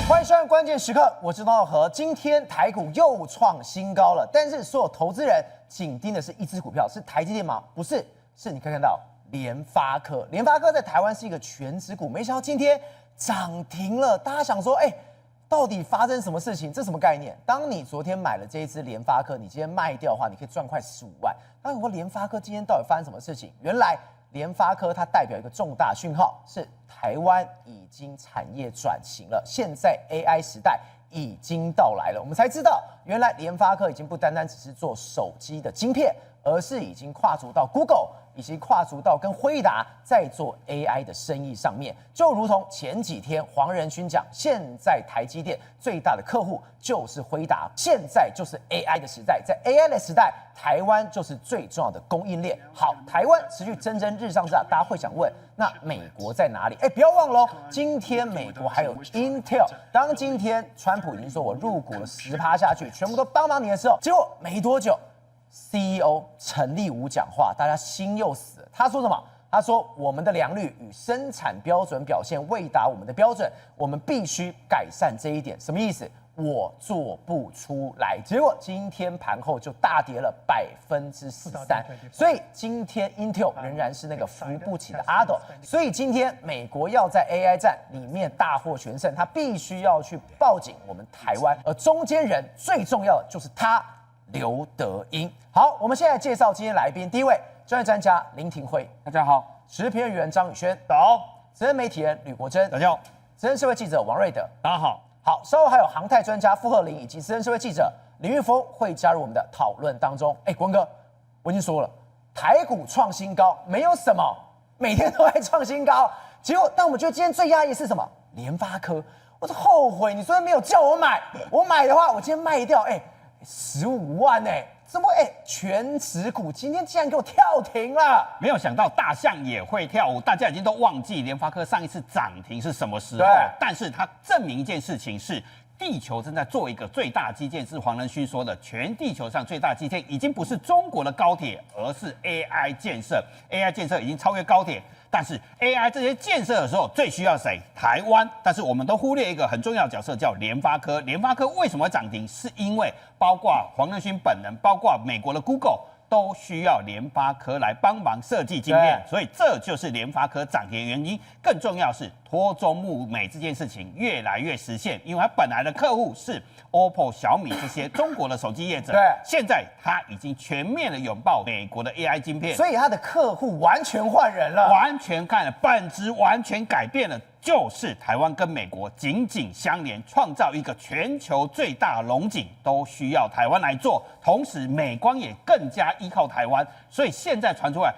欢迎收看关键时刻，我是庄道和。今天台股又创新高了，但是所有投资人紧盯的是一只股票，是台积电吗？不是，是你可以看到联发科。联发科在台湾是一个全指股，没想到今天涨停了。大家想说，到底发生什么事情？这什么概念？当你昨天买了这一支联发科，你今天卖掉的话，你可以赚快15万。那我联发科今天到底发生什么事情？原来联发科它代表一个重大讯号，是台湾已经产业转型了，现在 AI 时代已经到来了。我们才知道，原来联发科已经不单单只是做手机的晶片，而是已经跨足到 Google， 以及跨足到跟辉达在做 AI 的生意上面。就如同前几天黄仁勋讲，现在台积电最大的客户就是辉达，现在就是 AI 的时代，在 AI 的时代，台湾就是最重要的供应链。好，台湾持续蒸蒸日上之下，大家会想问，那美国在哪里？不要忘了，今天美国还有 Intel。当今天川普已经说我入股了10%下去，全部都帮忙你的时候，结果没多久 CEO 陈立武讲话，大家心又死了。他说什么？他说我们的良率与生产标准表现未达我们的标准，我们必须改善这一点。什么意思？我做不出来。结果今天盘后就大跌了13%，所以今天 Intel 仍然是那个扶不起的阿斗。所以今天美国要在 AI 战里面大获全胜，他必须要去抱紧我们台湾，而中间人最重要的就是他。刘德英。好，我们现在介绍今天来宾，第一位专业专家林廷辉，大家好；时事评论员张宇轩，早；资深媒体人吕国珍，大家好；资深社会记者王瑞德，大家好。好，稍后还有航太专家傅鹤龄以及资深社会记者林玉峰会加入我们的讨论当中。国文哥，我已经说了，台股创新高，没有什么，每天都在创新高。结果，但我们觉得今天最压抑的是什么？联发科，我是后悔你昨天没有叫我买，我买的话，我今天卖掉，15万怎么全指股今天竟然给我跳停了？没有想到大象也会跳舞，大家已经都忘记联发科上一次涨停是什么时候。但是它证明一件事情是，地球正在做一个最大基建，是黄仁勋说的，全地球上最大基建已经不是中国的高铁，而是 AI 建设。AI 建设已经超越高铁。但是 AI 这些建设的时候，最需要谁？台湾。但是我们都忽略一个很重要的角色，叫联发科。联发科为什么会涨停？是因为包括黄仁勋本人，包括美国的 Google 都需要联发科来帮忙设计晶片，所以这就是联发科涨停的原因。更重要是托中慕美这件事情越来越实现，因为他本来的客户是 OPPO、小米这些中国的手机业者，现在他已经全面的拥抱美国的 AI 晶片，所以他的客户完全换人了，完全看了本质完全改变了。就是台湾跟美国紧紧相连，创造一个全球最大龙井，都需要台湾来做。同时，美光也更加依靠台湾，所以现在传出来，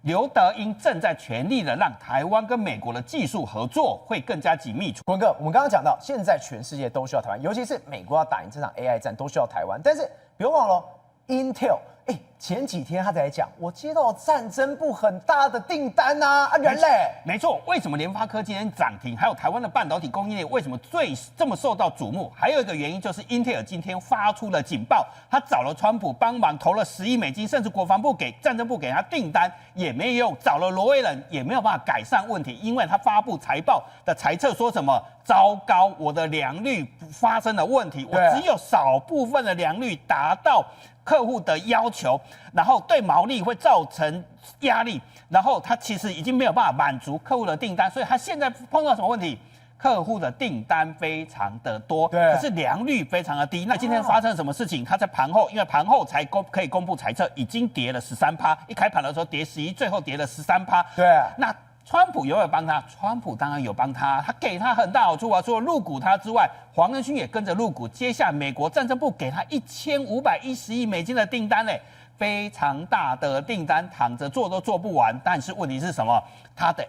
刘德英正在全力的让台湾跟美国的技术合作会更加紧密。文哥，我们刚刚讲到，现在全世界都需要台湾，尤其是美国要打赢这场 AI 战，都需要台湾。但是别忘了 ，Intel。前几天他才讲，我接到战争部很大的订单人嘞，没错。为什么联发科今天涨停？还有台湾的半导体供应链为什么这么受到瞩目？还有一个原因就是英特尔今天发出了警报，他找了川普帮忙投了10亿美金，甚至国防部给战争部给他订单也没有用，找了罗威人也没有办法改善问题，因为他发布财报的财测说什么？糟糕，我的良率发生了问题，我只有少部分的良率达到客户的要求，然后对毛利会造成压力，然后他其实已经没有办法满足客户的订单，所以他现在碰到什么问题？客户的订单非常的多，可是良率非常的低。那今天发生了什么事情？他在盘后，因为盘后才可以公布财测，已经跌了13%，一开盘的时候跌11%，最后跌了13%。那川普有没有帮他？川普当然有帮他，他给他很大好处啊。除了入股他之外，黄仁勋也跟着入股。接下来美国战争部给他1510亿美金的订单非常大的订单，躺着做都做不完。但是问题是什么？他的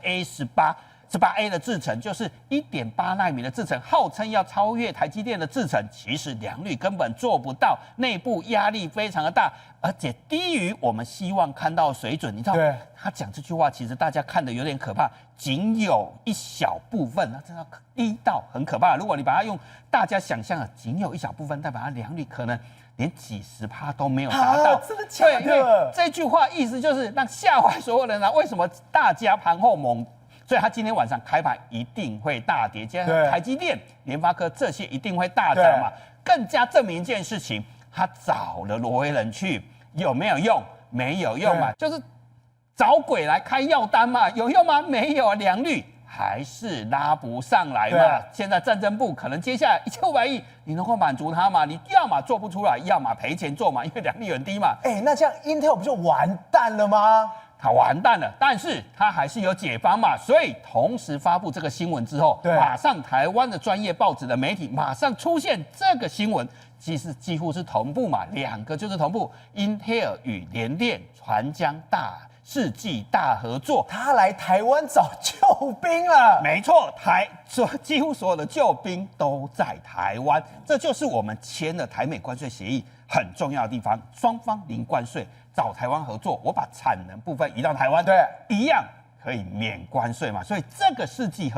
18A 的制程就是1.8奈米的制程，号称要超越台积电的制程，其实良率根本做不到，内部压力非常的大，而且低于我们希望看到的水准。你知道，他讲这句话，其实大家看的有点可怕，仅有一小部分，那真的低到很可怕。如果你把它用大家想象的仅有一小部分，代表它良率可能连几10%都没有达到。真的假的？这句话意思就是让吓坏所有人为什么大家盘后所以它今天晚上开盘一定会大跌，加上台积电、联发科这些一定会大涨嘛。更加证明一件事情，他找了罗威人去，有没有用？没有用嘛，就是找鬼来开药单嘛，有用吗？没有啊，良率还是拉不上来嘛。现在战争部可能接下来1500亿，你能够满足他吗？你要么做不出来，要么赔钱做嘛，因为良率很低嘛。那这样 Intel 不就完蛋了吗？它完蛋了，但是它还是有解方嘛，所以同时发布这个新闻之后，马上台湾的专业报纸的媒体马上出现这个新闻，其实几乎是同步嘛，两个就是同步 ，Intel 与联电传将世纪大合作，他来台湾找救兵了。没错，几乎所有的救兵都在台湾，这就是我们签的台美关税协议很重要的地方，双方零关税。找台湾合作，我把产能部分移到台湾，对，一样可以免关税嘛。所以这个世纪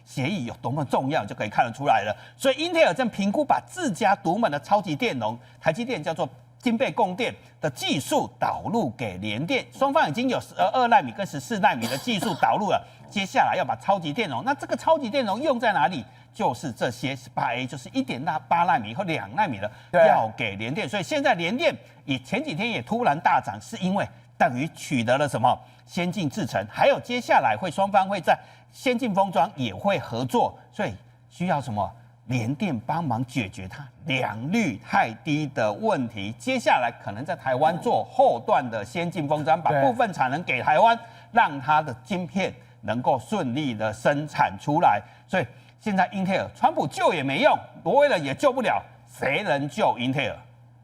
协议有多么重要，就可以看得出来了。所以英特尔正评估把自家独门的超级电容，台积电叫做晶片供电的技术导入给联电，双方已经有12奈米跟14奈米的技术导入了。接下来要把超级电容，那这个超级电容用在哪里？就是这些18A， 就是1.8奈米和2奈米的，要给联电。所以现在联电前几天也突然大涨，是因为等于取得了什么先进制程，还有接下来双方会在先进封装也会合作，所以需要什么？联电帮忙解决它良率太低的问题。接下来可能在台湾做后段的先进封装，把部分产能给台湾，让它的晶片能够顺利的生产出来。所以现在英特尔，川普救也没用，罗威人也救不了，谁能救英特尔？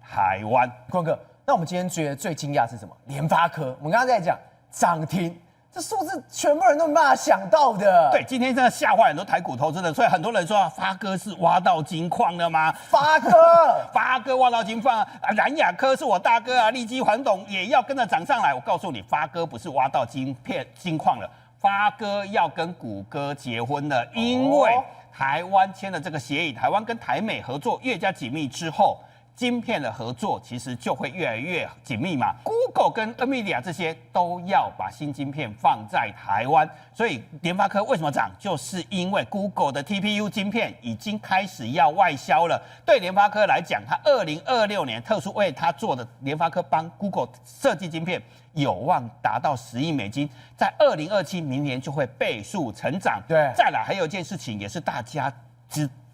台湾。坤哥，那我们今天觉得最惊讶是什么？联发科，我们刚刚在讲涨停，这数字全部人都没办法想到的。对，今天真的吓坏很多台股投资人，所以很多人说发哥是挖到金矿了吗？发哥挖到金矿啊！南亚科是我大哥啊，立基环董也要跟着涨上来。我告诉你，发哥不是挖到金矿了。发哥要跟谷歌结婚了，因为台湾签了这个协议，台湾跟台美合作越加紧密之后，晶片的合作其实就会越来越紧密嘛。Google 跟 NVIDIA 这些都要把新晶片放在台湾，所以联发科为什么涨，就是因为 Google 的 TPU 晶片已经开始要外销了。对联发科来讲，它2026年特殊为它做的联发科帮 Google 设计晶片，有望达到10亿美金，在2027明年就会倍数成长。对，再来还有一件事情，也是大家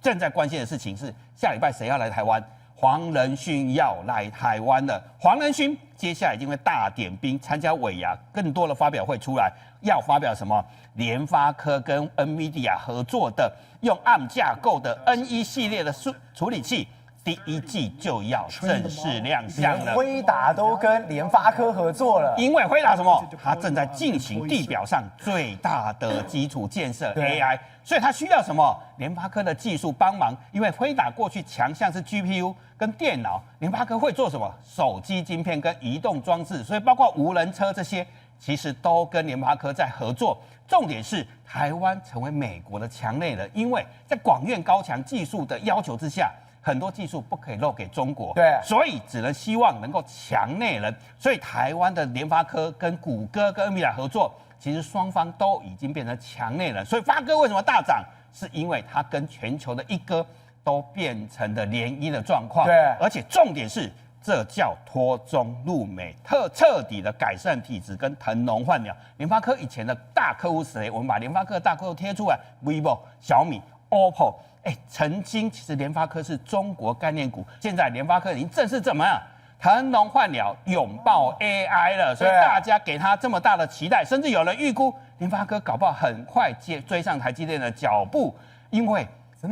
正在关心的事情是，下礼拜谁要来台湾？黄仁勋要来台湾了。黄仁勋接下来一定会大点兵参加尾牙，更多的发表会出来，要发表什么？联发科跟 NVIDIA 合作的用 ARM 架构的 N1系列的处理器。第一季就要正式亮相了，辉达都跟联发科合作了，因为辉达什么？它正在进行地表上最大的基础建设 AI， 所以它需要什么？联发科的技术帮忙，因为辉达过去强项是 GPU 跟电脑，联发科会做什么？手机晶片跟移动装置，所以包括无人车这些，其实都跟联发科在合作。重点是台湾成为美国的强内人，因为在广院高强技术的要求之下。很多技术不可以漏给中国，对，所以只能希望能够强内人。所以台湾的联发科跟谷歌跟NVIDIA合作，其实双方都已经变成强内人。所以发哥为什么大涨？是因为它跟全球的一哥都变成了联姻的状况。对，而且重点是，这叫脱中入美，彻底的改善体质跟腾笼换鸟。联发科以前的大客户是谁？我们把联发科的大客户贴出来 ，vivo、小米、OPPO。曾经其实联发科是中国概念股，现在联发科已经正式怎么样？腾笼换鸟，拥抱 AI 了，所以大家给它这么大的期待，甚至有人预估联发科搞不好很快追上台积电的脚步，因为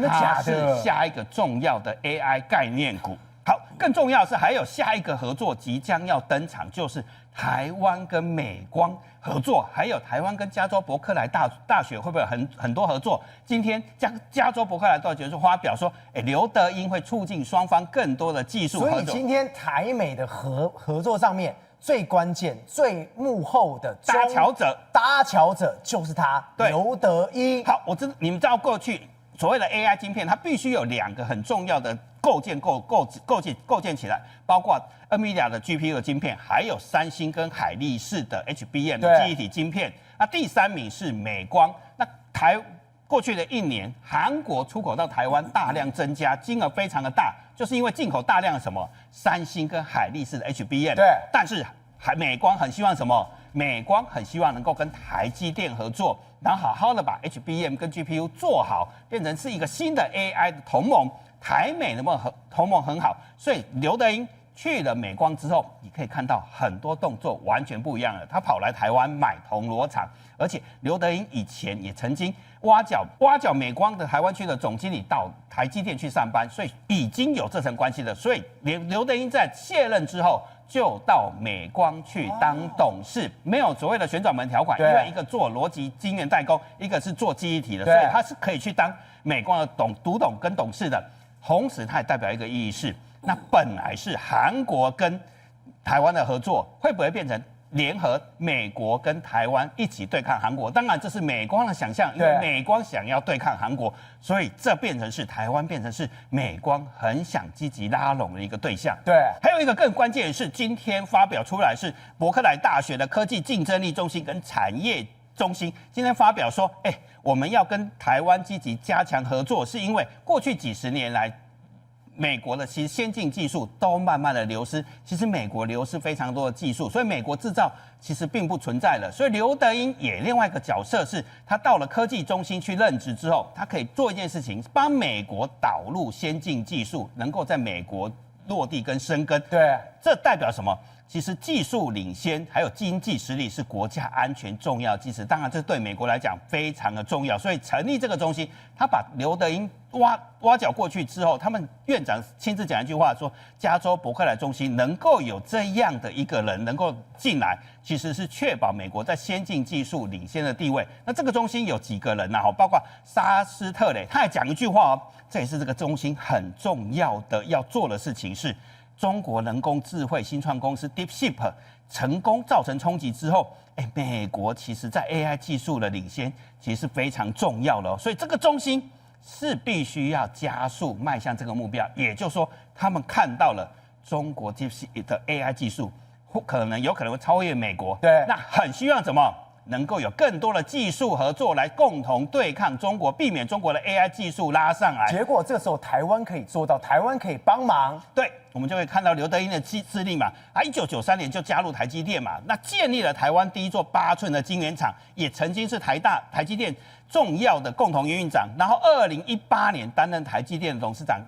它是下一个重要的 AI 概念股。好，更重要的是还有下一个合作即将要登场，就是台湾跟美光合作，还有台湾跟加州伯克莱大学会不会有很多合作？今天加州伯克莱大学就发表说，刘德英会促进双方更多的技术合作。所以今天台美的合作上面最关键、最幕后的搭桥者就是他，刘德英。好，你们知道过去所谓的 AI 晶片，它必须有2个很重要的构建起来，包括 NVIDIA 的 GPU 的晶片，还有三星跟海力士的 HBM 的记忆体晶片。那第3名是美光。那过去的1年，韩国出口到台湾大量增加，金额非常的大，就是因为进口大量的什么三星跟海力士的 HBM。对，但是美光很希望什么？美光很希望能够跟台积电合作，然后好好的把 HBM 跟 GPU 做好，变成是一个新的 AI 的同盟。台美能不能同盟很好？所以刘德英去了美光之后，你可以看到很多动作完全不一样了。他跑来台湾买铜锣厂，而且刘德英以前也曾经挖角美光的台湾区的总经理到台积电去上班，所以已经有这层关系了。所以刘德英在卸任之后，就到美光去当董事，没有所谓的旋转门条款，因为一个做逻辑晶圆代工，一个是做记忆体的，所以他是可以去当美光的独董跟董事的。同时，它也代表一个意义是，那本来是韩国跟台湾的合作，会不会变成联合美国跟台湾一起对抗韩国？当然，这是美光的想象，因为美光想要对抗韩国，所以这变成是台湾变成是美光很想积极拉拢的一个对象。对，还有一个更关键的是，今天发表出来是伯克莱大学的科技竞争力中心跟产业中心今天发表说，我们要跟台湾积极加强合作，是因为过去几十年来，美国的其实先进技术都慢慢的流失，其实美国流失非常多的技术，所以美国制造其实并不存在了。所以刘德英也另外一个角色是，他到了科技中心去任职之后，他可以做一件事情，帮美国导入先进技术，能够在美国落地跟生根。对，这代表什么？其实技术领先还有经济实力是国家安全重要基石，当然这对美国来讲非常的重要。所以成立这个中心，他把刘德英挖角过去之后，他们院长亲自讲一句话说，加州伯克莱中心能够有这样的一个人能够进来，其实是确保美国在先进技术领先的地位。那这个中心有几个人呢？包括沙斯特雷，他还讲一句话这也是这个中心很重要的要做的事情是。中国人工智慧新创公司 DeepSeek 成功造成冲击之后，美国其实在 AI 技术的领先其实是非常重要的所以这个中心是必须要加速迈向这个目标。也就是说，他们看到了中国 DeepSeek 的 AI 技术有可能会超越美国，对，那很希望怎么能够有更多的技术合作来共同对抗中国，避免中国的 AI 技术拉上来。结果这时候台湾可以做到，台湾可以帮忙。对，我们就会看到刘德英的资历嘛，他1993年就加入台积电嘛，那建立了台湾第一座8寸的晶圆厂，也曾经是台积电重要的共同营运长，然后2018年担任台积电的董事长，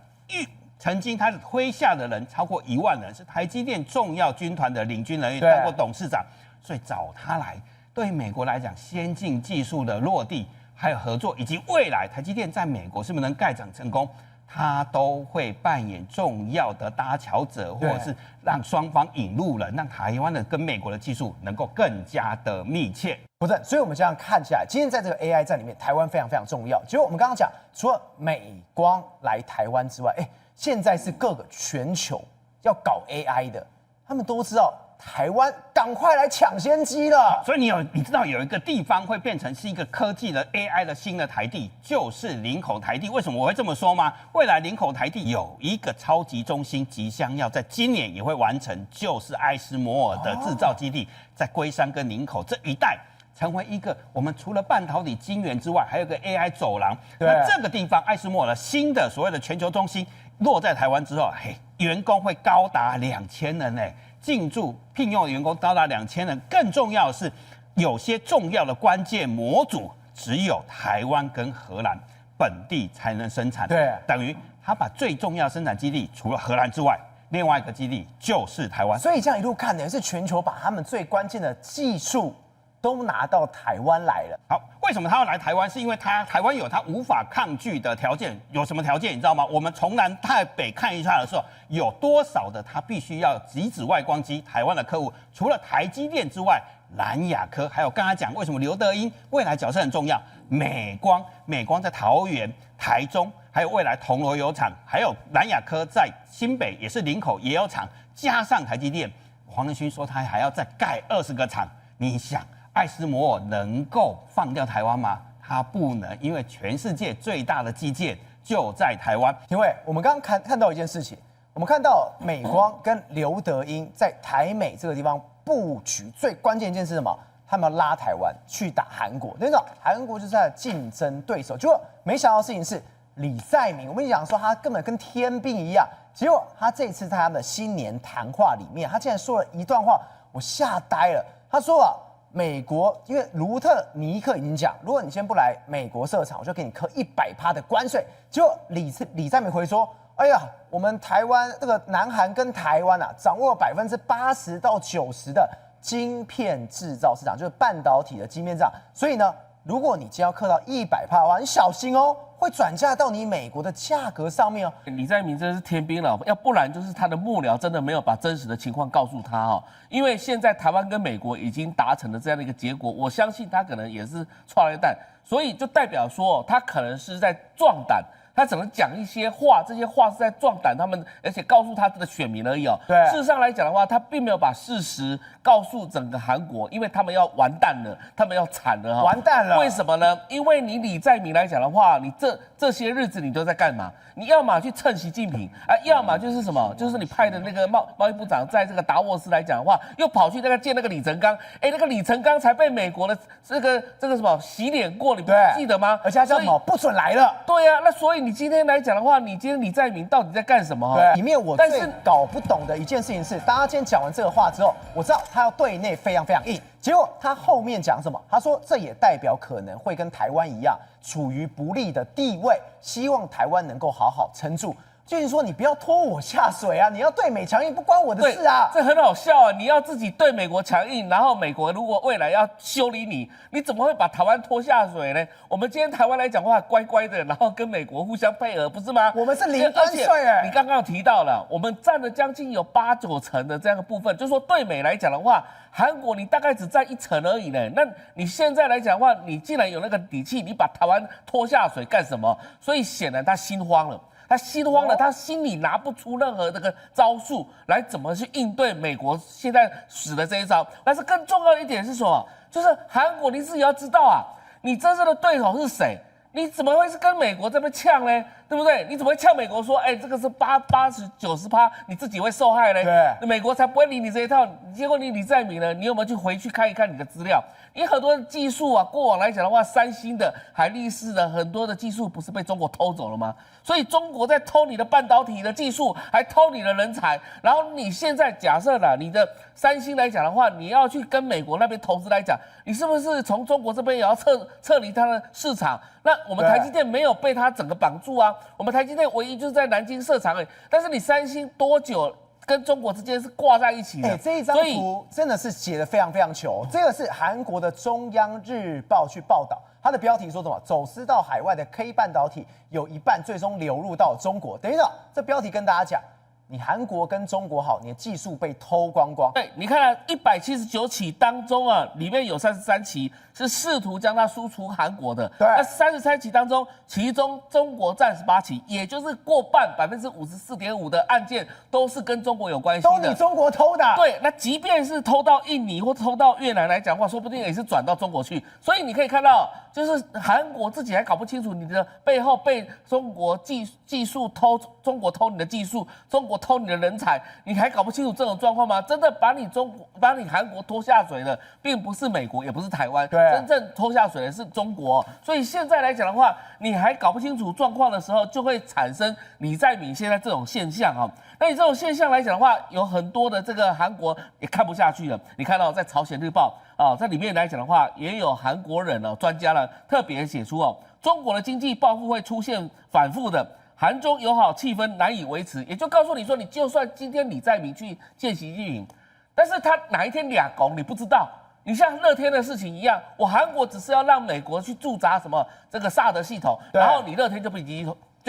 曾经他麾下的人超过1万人，是台积电重要军团的领军人员，当过董事长，所以找他来。对于美国来讲，先进技术的落地，还有合作，以及未来台积电在美国是不是能盖厂成功，它都会扮演重要的搭桥者，或者是让双方引路人，让台湾的跟美国的技术能够更加的密切。不是，所以我们这样看起来，今天在这个 AI 战里面，台湾非常非常重要。结果我们刚刚讲，除了美光来台湾之外，现在是各个全球要搞 AI 的，他们都知道。台湾赶快来抢先机了，所以你知道有一个地方会变成是一个科技的 AI 的新的台地，就是林口台地。为什么我会这么说吗？未来林口台地有一个超级中心即将要在今年也会完成，就是艾斯摩尔的制造基地，在龟山跟林口这一带，成为一个我们除了半导体晶圆之外，还有个 AI 走廊。那这个地方艾斯摩尔的新的所谓的全球中心落在台湾之后，员工会高达2000人进驻聘用的员工高达2000人，更重要的是，有些重要的关键模组只有台湾跟荷兰本地才能生产。对，等于他把最重要生产基地除了荷兰之外，另外一个基地就是台湾。所以这样一路看呢，是全球把他们最关键的技术都拿到台湾来了。好，为什么他要来台湾？是因为台湾有他无法抗拒的条件。有什么条件你知道吗？我们从南到北看一下的时候，有多少的他必须要极紫外光机？台湾的客户除了台积电之外，南亚科，还有刚才讲为什么刘德英未来角色很重要，美光在桃园、台中，还有未来铜锣有厂，还有南亚科在新北也是林口也有厂，加上台积电，黄仁勋说他还要再盖20个厂，你想？艾斯摩尔能够放掉台湾吗？它不能，因为全世界最大的基建就在台湾。廷尉，我们刚刚看到一件事情，我们看到美光跟刘德英在台美这个地方布局，最关键一件事是什么？他们要拉台湾去打韩国，等于说韩国就是他的竞争对手。结果没想到的事情是，李在明，我跟你讲说他根本跟天兵一样，结果他这次在他的新年谈话里面，他竟然说了一段话，我吓呆了。他说啊，美国因为卢特尼克已经讲，如果你先不来美国设厂，我就给你扣100%的关税。结果李在明回说，哎呀，我们台湾这个南韩跟台湾啊，掌握了80%到90%的晶片制造市场，就是半导体的晶片市场。所以呢，如果你今天要克到100%的话，你小心哦，会转嫁到你美国的价格上面哦。李在明真是天兵了，要不然就是他的幕僚真的没有把真实的情况告诉他哦。因为现在台湾跟美国已经达成了这样的一个结果，我相信他可能也是踹了蛋，所以就代表说他可能是在壮胆。他只能讲一些话，这些话是在壮胆他们，而且告诉他的选民而已哦。对，事实上来讲的话，他并没有把事实告诉整个韩国，因为他们要完蛋了，他们要惨了哈。完蛋了。为什么呢？因为你李在明来讲的话，你这些日子你都在干嘛？你要么去蹭习近平啊，要么就是什么，就是你派的那个贸易部长在这个达沃斯来讲的话，又跑去见那个李承刚，那个李承刚才被美国的这个什么洗脸过，你不记得吗？而且他叫什么不准来了。对啊，那所以你今天来讲的话，你今天李在明到底在干什么？对，里面我最搞不懂的一件事情是，大家今天讲完这个话之后，我知道他要对内非常非常硬，结果他后面讲什么？他说这也代表可能会跟台湾一样，处于不利的地位，希望台湾能够好好撑住。就是说，你不要拖我下水啊！你要对美强硬，不关我的事啊！这很好笑啊！你要自己对美国强硬，然后美国如果未来要修理你，你怎么会把台湾拖下水呢？我们今天台湾来讲话乖乖的，然后跟美国互相配合，不是吗？我们是零关税哎！你刚刚提到了，我们占了将近有8、9成的这样的部分，就是说对美来讲的话，韩国你大概只占1成而已呢。那你现在来讲的话，你既然有那个底气，你把台湾拖下水干什么？所以显然他心慌了。他心慌了，他心里拿不出任何这个招数来怎么去应对美国现在使的这一招。但是更重要的一点是什么？就是韩国你自己要知道啊，你真正的对手是谁？你怎么会是跟美国这边呛呢？对不对？你怎么会呛美国说，这个是80-90%，你自己会受害呢？对，美国才不会理你这一套。结果你李在明呢，你有没有回去看一看你的资料？你很多的技术啊，过往来讲的话，三星的、海力士的很多的技术不是被中国偷走了吗？所以中国在偷你的半导体的技术，还偷你的人才。然后你现在假设啦，你的三星来讲的话，你要去跟美国那边投资来讲，你是不是从中国这边也要撤离它的市场？那我们台积电没有被它整个绑住啊，我们台积电唯一就是在南京设厂而已。但是你三星多久跟中国之间是挂在一起的？这一张图真的是写得非常非常糗。这个是韩国的中央日报去报道，它的标题说什么？走私到海外的 K 半导体有一半最终流入到中国。等一下，这标题跟大家讲，你韩国跟中国好，你的技术被偷光光。对，你看179起当中啊，里面有33起是试图将它输出韩国的。对，那33起当中，其中中国占18起，也就是过半54.5%的案件都是跟中国有关系的。都你中国偷的。对，那即便是偷到印尼或偷到越南来讲话，说不定也是转到中国去。所以你可以看到，就是韩国自己还搞不清楚你的背后被中国技术偷，中国偷你的技术，中国偷你的人才，你还搞不清楚这种状况吗？真的把你韩国拖下水的，并不是美国，也不是台湾，真正拖下水的是中国。所以现在来讲的话，你还搞不清楚状况的时候，就会产生李在明现在这种现象啊。那你这种现象来讲的话，有很多的这个韩国也看不下去了。你看到在朝鲜日报啊，在里面来讲的话，也有韩国人专家呢特别写出中国的经济报复会出现反复的。韩中友好气氛难以维持，也就告诉你说，你就算今天李在明去见习近平，但是他哪一天俩拱你不知道。你像乐天的事情一样，我韩国只是要让美国去驻扎什么这个萨德系统，然后你乐天就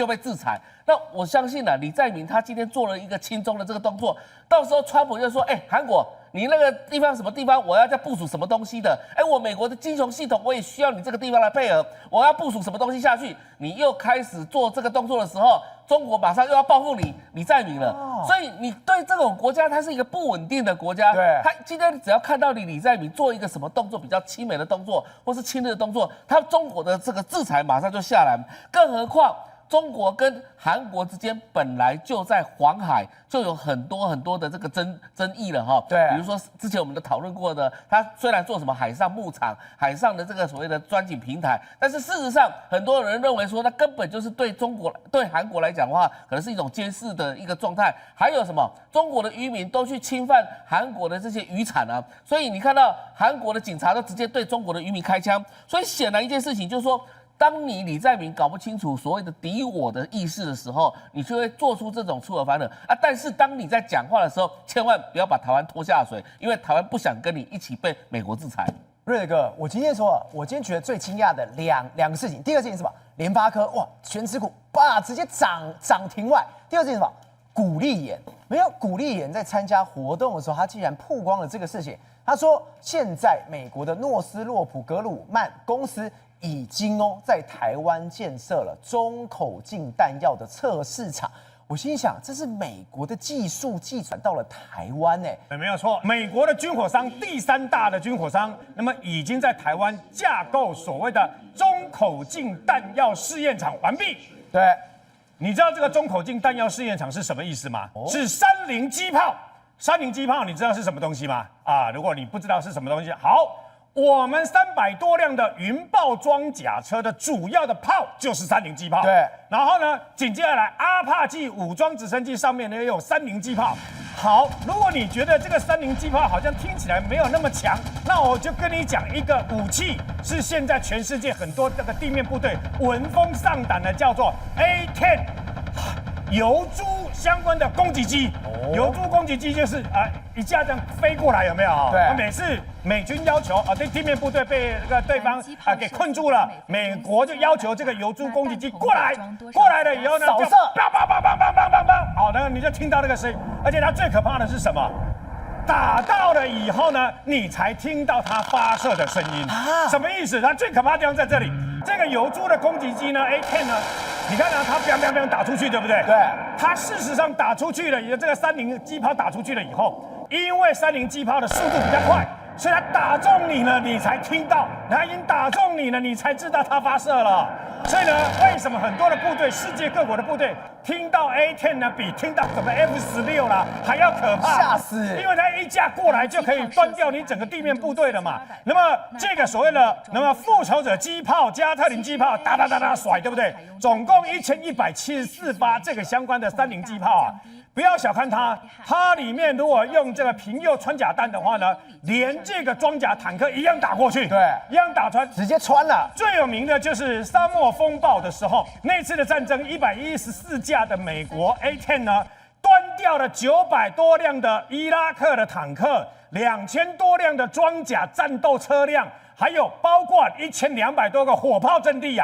被制裁。那我相信李在明他今天做了一个亲中的这个动作，到时候川普就说，韩国你那个地方什么地方我要再部署什么东西的，我美国的金融系统我也需要你这个地方来配合，我要部署什么东西下去，你又开始做这个动作的时候，中国马上又要报复你李在明了。所以你对这种国家，它是一个不稳定的国家，他今天只要看到你李在明做一个什么动作比较亲美的动作，或是亲日的动作，他中国的这个制裁马上就下来。更何况中国跟韩国之间本来就在黄海就有很多的这个争议了哈。对，比如说之前我们的讨论过的，它虽然做什么海上牧场、海上的这个所谓的钻井平台，但是事实上很多人认为说，那根本就是对韩国来讲的话，可能是一种监视的一个状态。还有什么，中国的渔民都去侵犯韩国的这些渔产啊，所以你看到韩国的警察都直接对中国的渔民开枪。所以显然一件事情就是说，当你李在明搞不清楚所谓的敌我的意识的时候，你就会做出这种出尔反尔啊。但是当你在讲话的时候，千万不要把台湾拖下水，因为台湾不想跟你一起被美国制裁。瑞德哥，我今天觉得最惊讶的两个事情，第一个事情是什么？联发科哇，全指股直接涨停外。第二个事情是什么？古立言，没有古立言在参加活动的时候，他竟然曝光了这个事情。他说，现在美国的诺斯洛普格鲁曼公司已经在台湾建设了中口径弹药的测试场。我心想，这是美国的技术寄转到了台湾呢。没有错，美国的军火商第3大的军火商，那么已经在台湾架构所谓的中口径弹药试验场完毕。对。你知道这个中口径弹药试验场是什么意思吗？是30机炮。30机炮，你知道是什么东西吗？如果你不知道是什么东西，好，我们300多辆的云豹装甲车的主要的炮就是30机炮。对，然后呢，紧接下来阿帕奇武装直升机上面呢也有30机炮。好，如果你觉得这个30机炮好像听起来没有那么强，那我就跟你讲一个武器，是现在全世界很多这个地面部队闻风丧胆的，叫做 A-10。油猪相关的攻击机，油猪攻击机就是一架这样飞过来，有没有？对。每次美军要求对地面部队被这个对方给困住了，美国就要求这个油猪攻击机过来了以后呢，扫射，梆梆梆梆梆梆梆梆，好的，你就听到那个声音，而且它最可怕的是什么？打到了以后呢，你才听到它发射的声音。什么意思？它最可怕的地方在这里。这个油猪的攻击机呢 ，A-10 呢，你看它砰砰砰打出去，对不对？对。它事实上打出去了，也这个30机炮打出去了以后，因为30机炮的速度比较快，所以它打中你了，你才听到；它已经打中你了，你才知道它发射了。所以呢，为什么很多的部队，世界各国的部队听到 A-10 呢，比听到什么 F-16啦还要可怕？吓死！因为它一架过来就可以端掉你整个地面部队了嘛。那么这个所谓的复仇者机炮、加特林机炮，哒哒哒哒甩，对不对？总共1174发这个相关的30机炮不要小看它，它里面如果用这个平右穿甲弹的话呢，连这个装甲坦克一样打过去，对，一样打穿，直接穿了。最有名的就是沙漠风暴的时候，那次的战争，114架的美国 A-10 呢，端掉了900多辆的伊拉克的坦克，2000多辆的装甲战斗车辆，还有包括1200多个火炮阵地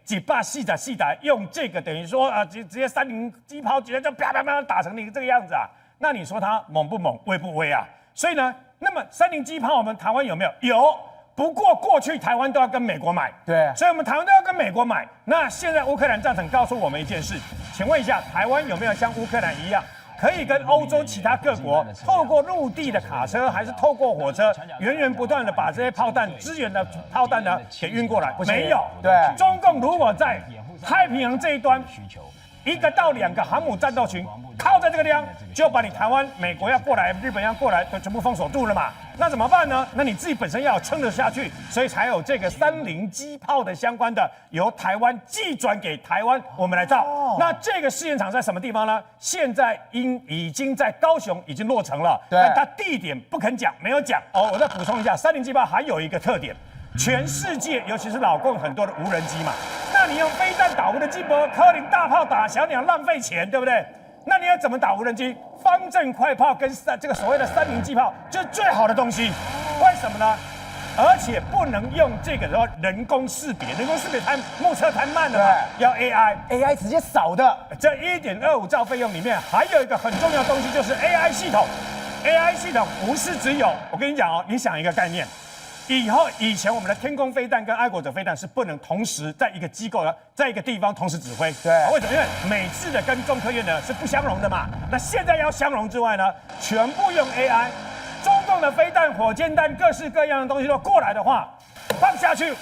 140台用这个等于说直接30机炮直接就啪啪啪打成你这个样子啊，那你说它猛不猛，威不威啊？所以呢，那么30机炮我们台湾有没有？有，不过过去台湾都要跟美国买，对，所以我们台湾都要跟美国买。那现在乌克兰战场告诉我们一件事，请问一下，台湾有没有像乌克兰一样？可以跟欧洲其他各国透过陆地的卡车，还是透过火车，源源不断的把这些炮弹、支援的炮弹呢给运过来？没有。对，中共如果在太平洋这一端1到2个航母战斗群靠在这个地方，就把你台湾、美国要过来、日本要过来，都全部封锁住了嘛？那怎么办呢？那你自己本身要撑得下去，所以才有这个30机炮的相关的由台湾寄转给台湾，我们来造。那这个试验场在什么地方呢？现在已经在高雄已经落成了，但它地点不肯讲，没有讲。我再补充一下，30机炮还有一个特点。全世界，尤其是老共很多的无人机嘛，那你用飞弹打无人机，柯林大炮打小鸟浪费钱，对不对？那你要怎么打无人机？方阵快炮跟这个所谓的30机炮就是最好的东西。为什么呢？而且不能用这个人工识别，人工识别目测太慢了嘛，要 AI 直接扫的。这1.25兆费用里面还有一个很重要的东西，就是 AI 系统。AI 系统不是只有，我跟你讲你想一个概念。以前我们的天弓飞弹跟爱国者飞弹是不能同时在一个机构在一个地方同时指挥。对，为什么？因为美制的跟中科院的是不相容的嘛。那现在要相容之外呢，全部用 AI， 中共的飞弹、火箭弹、各式各样的东西都过来的话，放下去，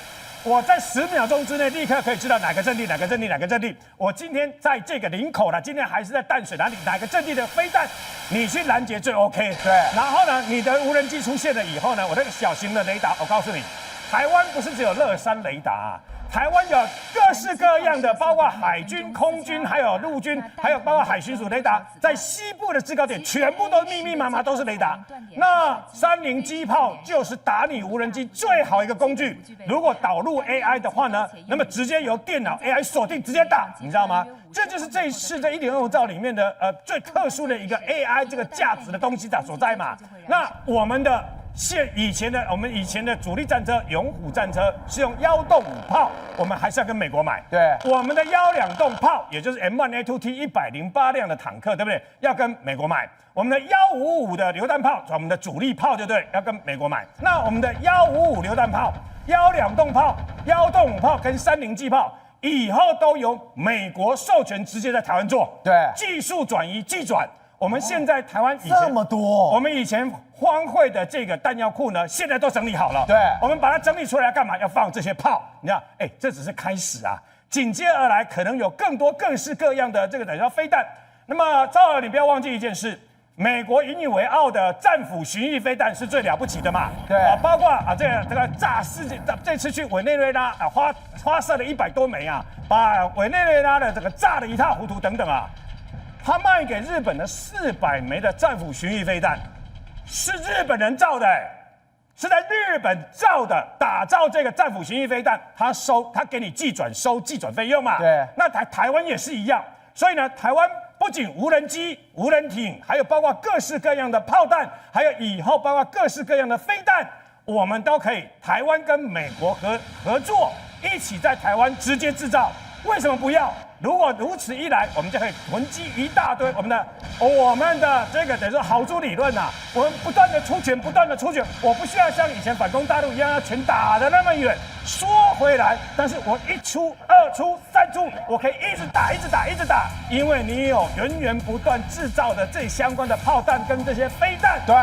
我在10秒钟之内立刻可以知道哪个阵地、哪个阵地、哪个阵地。我今天在这个林口了，今天还是在淡水哪个阵地的飞弹，你去拦截最 OK。对，然后呢，你的无人机出现了以后呢，我那个小型的雷达，我告诉你，台湾不是只有乐山雷达啊。台湾有各式各样的，包括海军、空军，还有陆军，还有包括海巡署雷达，在西部的制高点全部都密密麻麻都是雷达。那30机炮就是打你无人机最好一个工具。如果导入 AI 的话呢，那么直接由电脑 AI 锁定直接打，你知道吗？这就是这一次在1.25兆里面的最特殊的一个 AI 这个价值的东西所在嘛。那我们以前的主力战车勇虎战车是用1洞5炮，我们还是要跟美国买。对，我们的1.2洞炮，也就是 M1A2T 108辆的坦克，对不对？要跟美国买。我们的155的榴弹炮，我们的主力炮就对，要跟美国买。那我们的155榴弹炮、1.2洞炮、1洞5炮跟30机炮，以后都由美国授权直接在台湾做。对，技术转移、技转。我们现在台湾这么多，我们以前荒废的这个弹药库呢，现在都整理好了。对，我们把它整理出来干嘛？要放这些炮。你看，这只是开始啊，紧接而来可能有更多各式各样的这个等于说飞弹。那么赵尔，你不要忘记一件事，美国引以为傲的战斧巡弋飞弹是最了不起的嘛？对，包括这个炸世界，这次去委内瑞拉发射了100多枚啊，把委内瑞拉的这个炸得一塌糊涂等等啊。他卖给日本的400枚的战斧巡弋飞弹，是日本人造的，是在日本造的，打造这个战斧巡弋飞弹，他给你寄转收寄转费用嘛？对，那台湾也是一样，所以呢，台湾不仅无人机、无人艇，还有包括各式各样的炮弹，还有以后包括各式各样的飞弹，我们都可以台湾跟美国合作，一起在台湾直接制造。为什么不要？如果如此一来，我们就可以囤积一大堆我们的这个等于说豪猪理论啊，我们不断的出拳，我不需要像以前反攻大陆一样要拳打得那么远。说回来，但是我1出、2出、3出，我可以一直打，因为你有源源不断制造的这相关的炮弹跟这些飞弹。对，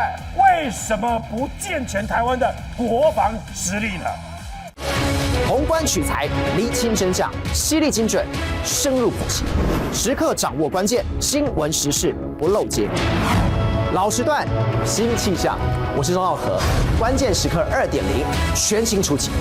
为什么不健全台湾的国防实力呢？宏观取材，厘清真相，犀利精准，深入剖析，时刻掌握关键新闻时事，不漏接。老时段，新气象，我是钟浩和，关键时刻2.0全新出击。